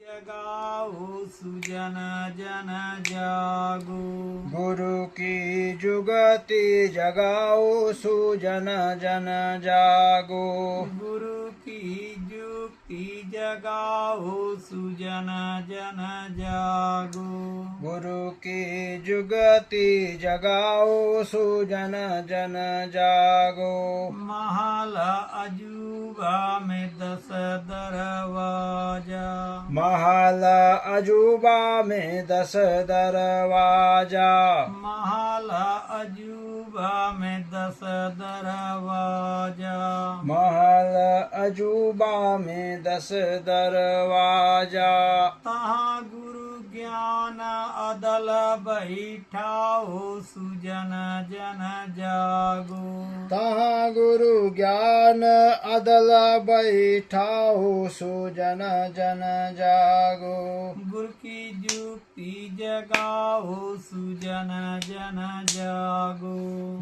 जगाओ सुजन जन जागो। गुरु की जुगति जगाओ सुजन जन जागो। गुरु की जुक्ति जगाओ सुजन जन जागो। गुरु की जुगति जगाओ सुजन जन जागो। महल अजूबा में 10 दरवाजा। महल अजूबा में 10 दरवाजा। महल अजूबा में 10 दरवाजा। महल अजूबा में 10 दरवाजा। तहाँ गुरु ज्ञान अदल बैठाओ सुजन जन जागो। तहाँ गुरु ज्ञान अदल बैठाओ सुजन जन जागो। गुरु की जुक्ति जगाओ सुजन जन जागो।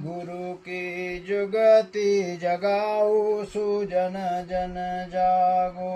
गुरु की जुगति जगाओ सुजन जन जागो।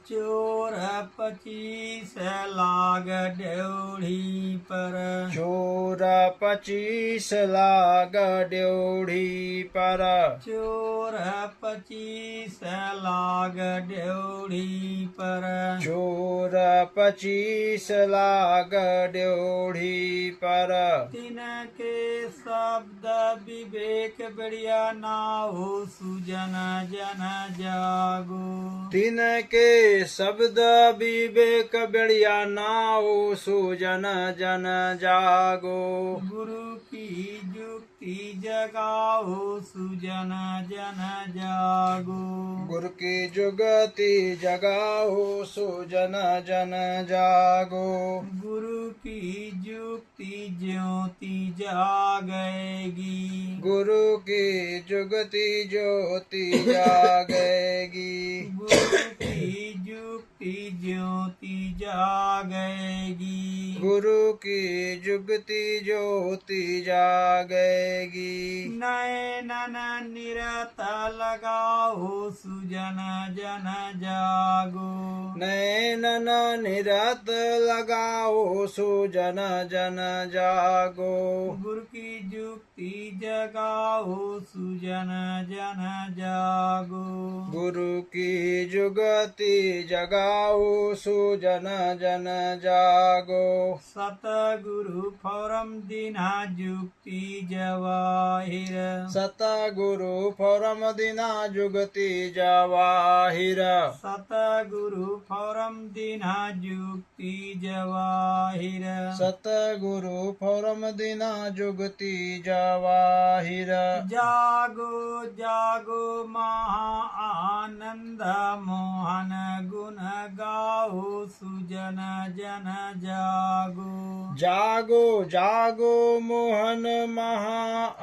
चोर 25 लाग ड्योढ़ी पर। चोर 25 लाग ड्योढ़ी पर। चोर 25 लाग ड्योढ़ी पर। चोर 25 लाग ड्योढ़ी पर। तिनके शब्द विवेक बढ़िया ना हो सुजन जन जागो। तिनके शब्द विवेक बढ़िया नाओ सुजन जन जागो। गुरु की जुक्ति जगाओ सुजन जन जागो। गुरु की जुगति जगाओ सुजन जन जागो। गुरु की जुक्ति ज्योति जागेगी। गुरु की जुगति ज्योति जागेगी। गुरु की जुक्ति ज्योति जागेगी। गुरु की जुगति ज्योति जागेगी। नयनन निरत लगाओ सुजन जन जागो। नैनन निरत लगाओ सुजन जन जागो। गुरु की जुक्ति जगाओ सुजन जन जागो। गुरु की जुगति जगाओ सुजन जन जागो। सतगुरु फौरम दिना जुक्ति जवाहिर। सतगुरु फौरम दिना जुगति जवाहिर। सतगुरु फौरम दिना जुक्ति जवाहिर। सतगुरु फौरम दिना जुगति जवाहिर। जागो जागो महा आनंद मोहन गुण गाओ सुजन जन जागो। जागो जागो मोहन महा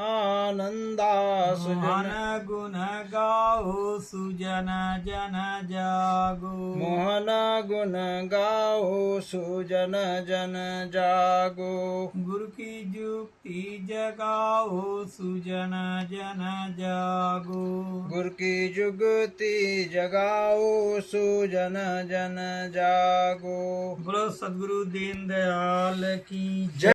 आनंदा मोहन सुजन। गुण गाओ सुजन जन जागो। मोहन गुण गाओ सुजन जन जागो। गुरु की जुक्ति जगाओ सुजन जन जागो। गुरु की जुगति जगाओ सुजन जन जागो। बोलो सदगुरु दीन दयाल की जय।